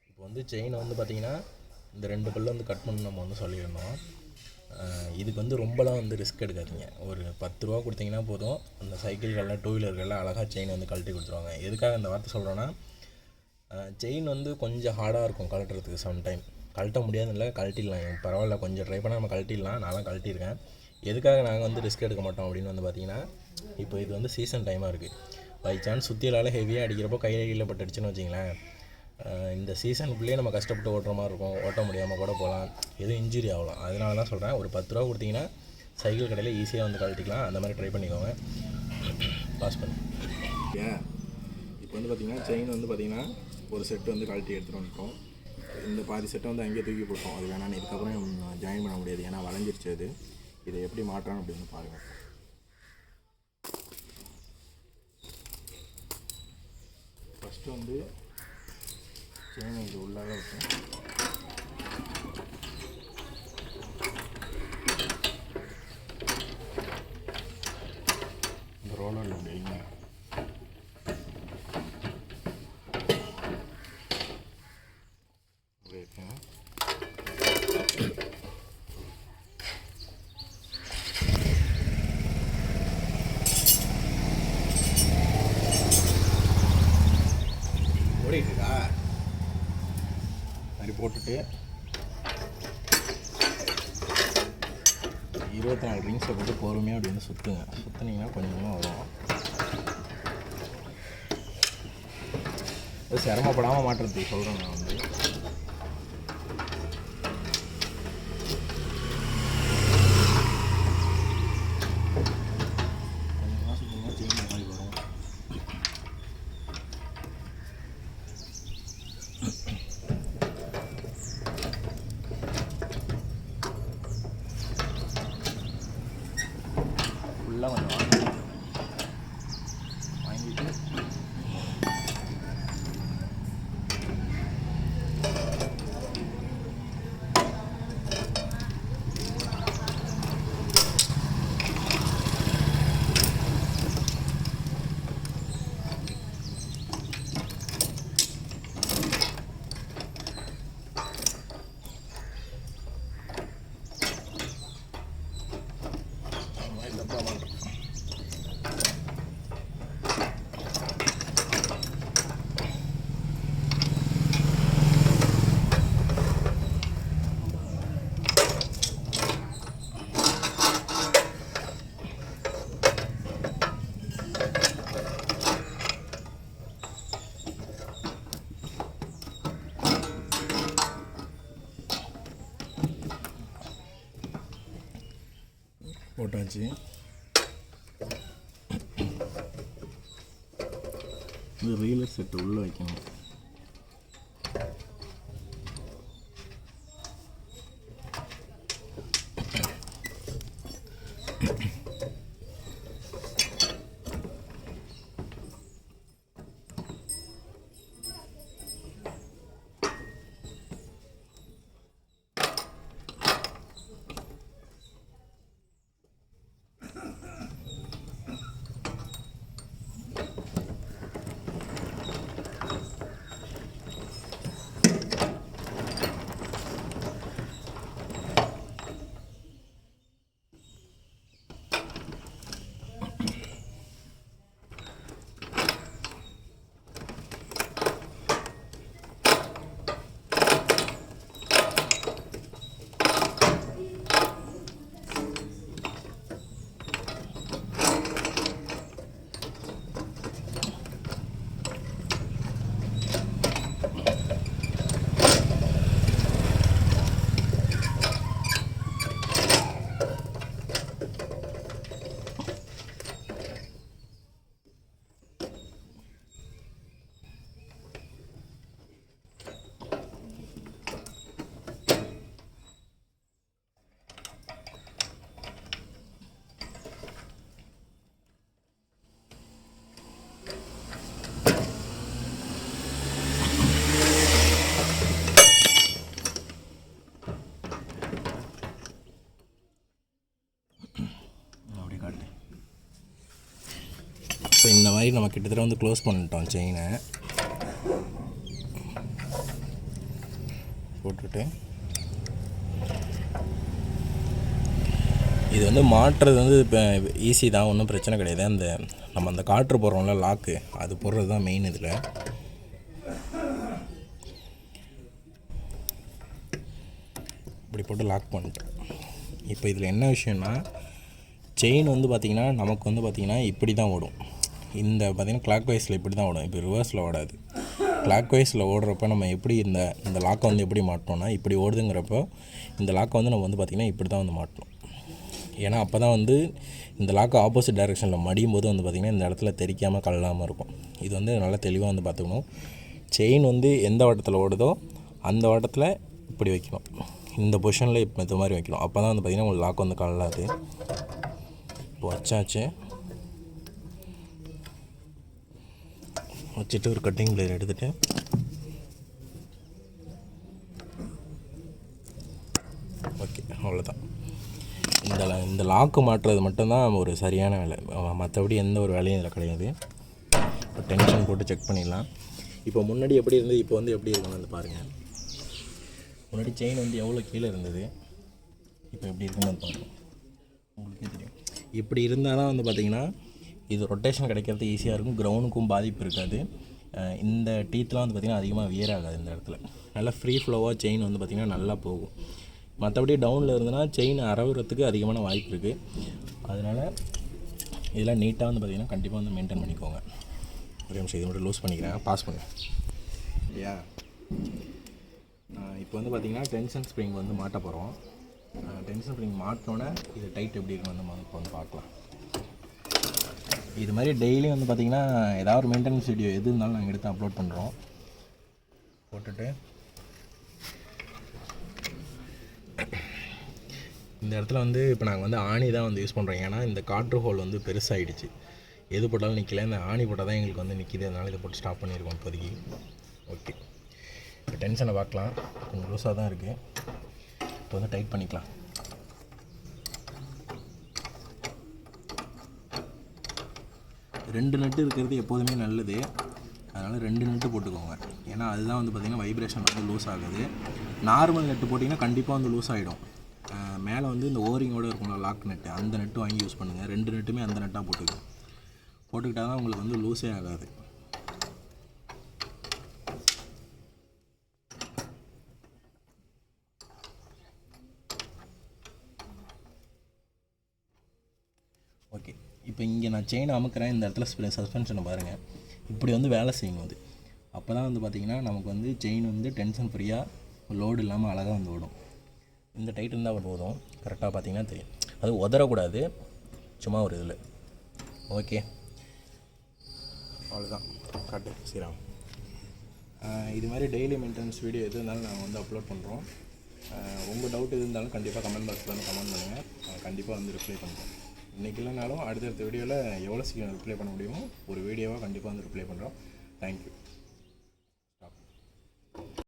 இப்போ வந்து செயின் வந்து பார்த்திங்கன்னா இந்த 2 பல்ல வந்து கட் பண்ணி நம்ம வந்து சொல்லியிருந்தோம். இதுக்கு வந்து ரொம்பலாம் வந்து ரிஸ்க் எடுக்காதீங்க. ஒரு 10 ரூபா கொடுத்தீங்கன்னா போதும், அந்த சைக்கிள்களில் 2 வீலர்களில் அழகாக செயின் வந்து கழட்டி கொடுத்துருவாங்க. எதுக்காக இந்த வார்த்தை சொல்கிறோன்னா, செயின் வந்து கொஞ்சம் ஹார்டாக இருக்கும் கழட்டுறதுக்கு. சம்டைம் கழட்ட முடியாதுன்னு இல்லை, கழட்டிடலாம். பரவாயில்ல, கொஞ்சம் ட்ரை பண்ணால் நம்ம கழட்டிடலாம். நான்லாம் கழட்டியிருக்கேன். எதுக்காக நாங்கள் வந்து ரிஸ்க் எடுக்க மாட்டோம் அப்படின்னு வந்து பார்த்திங்கன்னா, இப்போ இது வந்து சீசன் டைமாக இருக்குது. பை சான்ஸ் சுற்றிலால் ஹெவியாக அடிக்கிறப்போ கையில் பட்டுடுச்சுன்னு வச்சிங்களேன், இந்த சீசனுக்குள்ளேயே நம்ம கஷ்டப்பட்டு ஓட்டுற மாதிரி இருக்கும். ஓட்ட முடியாமல் கூட போகலாம், எதுவும் இன்ஜுரி ஆகலாம். அதனால தான் சொல்கிறேன், ஒரு 10 ரூபா கொடுத்தீங்கன்னா சைக்கிள் கடையில் ஈஸியாக வந்து கழட்டிக்கலாம். அந்த மாதிரி ட்ரை பண்ணிக்கோங்க. பாஸ் பண்ணி இப்போ வந்து பார்த்திங்கன்னா செயின் வந்து பார்த்திங்கன்னா ஒரு செட்டு வந்து கழட்டி எடுத்துகிட்டு வந்துட்டோம். இந்த பாதி செட்டை வந்து அங்கேயே தூக்கி போட்டோம். அது வேணான்னு இதுக்கப்புறம் ஜாயின் பண்ண முடியாது, ஏன்னா வளைஞ்சிருச்சு. அது இதை எப்படி மாற்றணும் அப்படின்னு பாருங்கள். ஃபஸ்ட்டு வந்து செயின் இது உள்ளாக இருக்கும். இந்த ரோலரில் அப்படி வைங்க. ஓடிட்டுருக்கா அப்படி போட்டுட்டு 24 ரிங்ஸை போட்டு பொறுமையாக அப்படி வந்து சுற்றுங்க. சுற்றுனீங்கன்னா கொஞ்சமாக வரும். அது சிரமப்படாமல் மாட்டுறதுக்கு சொல்கிறேன் நான் வந்து. கொஞ்சமாக சுற்றினா செயின் மாதிரி வரும். ஃபுல்லாக கொஞ்சம் வாங்கிட்டு போட்டாச்சு. இந்த ரீலர் செட்டு உள்ளே வைக்கணும். ஸோ இந்த மாதிரி நம்ம கிட்டத்தட்ட வந்து க்ளோஸ் பண்ணிட்டோம் செயினை. போட்டுட்டு இது வந்து மாட்டுறது வந்து இப்போ ஈஸி தான், ஒன்றும் பிரச்சனை கிடையாது. அந்த நம்ம அந்த காற்று போடுறோம்ல லாக்கு, அது போடுறது தான் மெயின். இதில் இப்படி போட்டு லாக் பண்ணிட்டேன். இப்போ இதில் என்ன விஷயம்னா, செயின் வந்து பார்த்திங்கன்னா நமக்கு வந்து பார்த்திங்கன்னா இப்படி தான் ஓடும். இந்த பார்த்திங்கன்னா கிளாக் வைஸில் இப்படி தான் ஓடும். இப்போ ரிவர்ஸில் ஓடாது. கிளாக் வைஸில் ஓடுறப்ப நம்ம எப்படி இந்த லாக்கை வந்து எப்படி மாட்டோம்னா, இப்படி ஓடுதுங்கிறப்போ இந்த லாக்கை வந்து நம்ம வந்து பார்த்திங்கன்னா இப்படி தான் வந்து மாட்டணும். ஏன்னா அப்போ தான் வந்து இந்த லாக்கு ஆப்போசிட் டைரெக்ஷனில் மடியும் போது வந்து பார்த்திங்கன்னா இந்த இடத்துல தெரிக்காமல் கல்லாமல் இருக்கும். இது வந்து நல்லா தெளிவாக வந்து பார்த்துக்கணும். செயின் வந்து எந்த வட்டத்தில் ஓடுதோ அந்த வட்டத்தில் இப்படி வைக்கணும். இந்த பொசிஷனில் இப்போ இந்த மாதிரி வைக்கணும். அப்போ தான் வந்து பார்த்திங்கன்னா உங்களுக்கு லாக் வந்து கல்லாது. இப்போ வச்சாச்சு. வச்சுட்டு ஒரு கட்டிங் பிளேயர் எடுத்துகிட்டு ஓகே, அவ்வளோதான். இந்த லாக்கு மாட்டுறது மட்டும்தான் ஒரு சரியான வேலை, மற்றபடி எந்த ஒரு வேலையும் இதில் கிடையாது. இப்போ டென்ஷன் போட்டு செக் பண்ணிடலாம். இப்போ முன்னாடி எப்படி இருந்தது, இப்போ வந்து எப்படி இருக்குன்னு வந்து பாருங்கள். முன்னாடி செயின் வந்து எவ்வளோ கீழே இருந்தது, இப்போ எப்படி இருக்குன்னு வந்து பாருங்கள், உங்களுக்கே தெரியும். இப்படி இருந்தால் தான் வந்து பார்த்திங்கன்னா இது ரொட்டேஷன் கிடைக்கிறது ஈஸியாக இருக்கும், கிரவுண்டுக்கும் பாதிப்பு இருக்காது. இந்த டீத்லாம் வந்து பார்த்திங்கன்னா அதிகமாக வியர் ஆகாது. இந்த இடத்துல நல்லா ஃப்ரீ ஃப்ளோவாக செயின் வந்து பார்த்திங்கன்னா நல்லா போகும். மற்றபடி டவுனில் இருந்ததுன்னா செயின் அறவுறதுக்கு அதிகமான வாய்ப்பு இருக்குது. அதனால் இதெல்லாம் நீட்டாக வந்து பார்த்திங்கன்னா கண்டிப்பாக வந்து மெயின்டைன் பண்ணிக்கோங்க. ஒரே நிமிஷம் இதை மட்டும் லூஸ் பண்ணிக்கிறேன், பாஸ் பண்ணு இல்லையா. இப்போ வந்து பார்த்திங்கன்னா டென்ஷன் ஸ்ப்ரிங் வந்து மாட்ட போகிறோம். டென்ஷன் ஸ்ப்ரிங் மாட்டினோன்னே இது டைட் எப்படி இருக்குன்னு வந்து இப்போ வந்து பார்க்கலாம். இது மாதிரி டெய்லியும் வந்து பார்த்திங்கன்னா ஏதாவது ஒரு மெயின்டெனன்ஸ் வீடியோ எது இருந்தாலும் நாங்கள் எடுத்து அப்லோட் பண்ணுறோம். போட்டுட்டு இந்த இடத்துல வந்து இப்போ நாங்கள் வந்து ஆணி தான் வந்து யூஸ் பண்ணுறோம். ஏன்னா இந்த காற்று ஹோல் வந்து பெருசாகிடுச்சு, எது போட்டாலும் நிற்கல. இந்த ஆணி போட்டால் தான் எங்களுக்கு வந்து நிற்கிது. அதனால் இதை போட்டு ஸ்டாப் பண்ணியிருக்கோம் இப்போதைக்கு. ஓகே, இப்போ டென்ஷனை பார்க்கலாம். கொஞ்சம் லூஸாக தான் இருக்குது. இப்போ வந்து டைட் பண்ணிக்கலாம். ரெண்டு நட்டு இருக்கிறது எப்போதுமே நல்லது. அதனால் 2 நட்டு போட்டுக்கோங்க. ஏன்னா அதுதான் வந்து பார்த்திங்கன்னா வைப்ரேஷன் வந்து லூஸ் ஆகுது. நார்மல் நட்டு போட்டிங்கன்னா கண்டிப்பாக வந்து லூஸ் ஆகிடும். மேலே வந்து இந்த ஓரிங்கோடு இருக்கும்ல லாக் நட்டு, அந்த நட்டு வாங்கி யூஸ் பண்ணுங்கள். 2 நட்டுமே அந்த நட்டாக போட்டுக்கிட்டால் தான் உங்களுக்கு வந்து லூஸே ஆகாது. ஓகே, இப்போ இங்கே நான் செயினை அமுக்கிறேன். இந்த இடத்துல சஸ்பென்ஷனை பாருங்கள், இப்படி வந்து வேலை செய்யணும். அது அப்போ தான் வந்து பார்த்திங்கன்னா நமக்கு வந்து செயின் வந்து டென்ஷன் ஃப்ரீயாக லோடு இல்லாமல் அழகாக வந்து ஓடும். இந்த டைட் இருந்தால் போதும். கரெக்டாக பார்த்திங்கன்னா தெரியும், அது உதறக்கூடாது, சும்மா ஒரு இதில். ஓகே, அவ்வளோதான். காட்டு சீராம். இது மாதிரி டெய்லி மெயின்டெனன்ஸ் வீடியோ எது இருந்தாலும் நாங்கள் வந்து அப்லோட் பண்ணுறோம். உங்கள் டவுட் எது இருந்தாலும் கண்டிப்பாக கமெண்ட் பாக்ஸில் வந்து கமெண்ட் பண்ணுங்கள். கண்டிப்பாக வந்து ரிப்ளை பண்ணுறோம். இன்றைக்கி இல்லைனாலும் அடுத்தடுத்த வீடியோவில் எவ்வளோ சீக்கிரம் ரிப்ளை பண்ண முடியுமோ ஒரு வீடியோவாக கண்டிப்பாக வந்து ரிப்ளை பண்ணுறோம். தேங்க்யூ.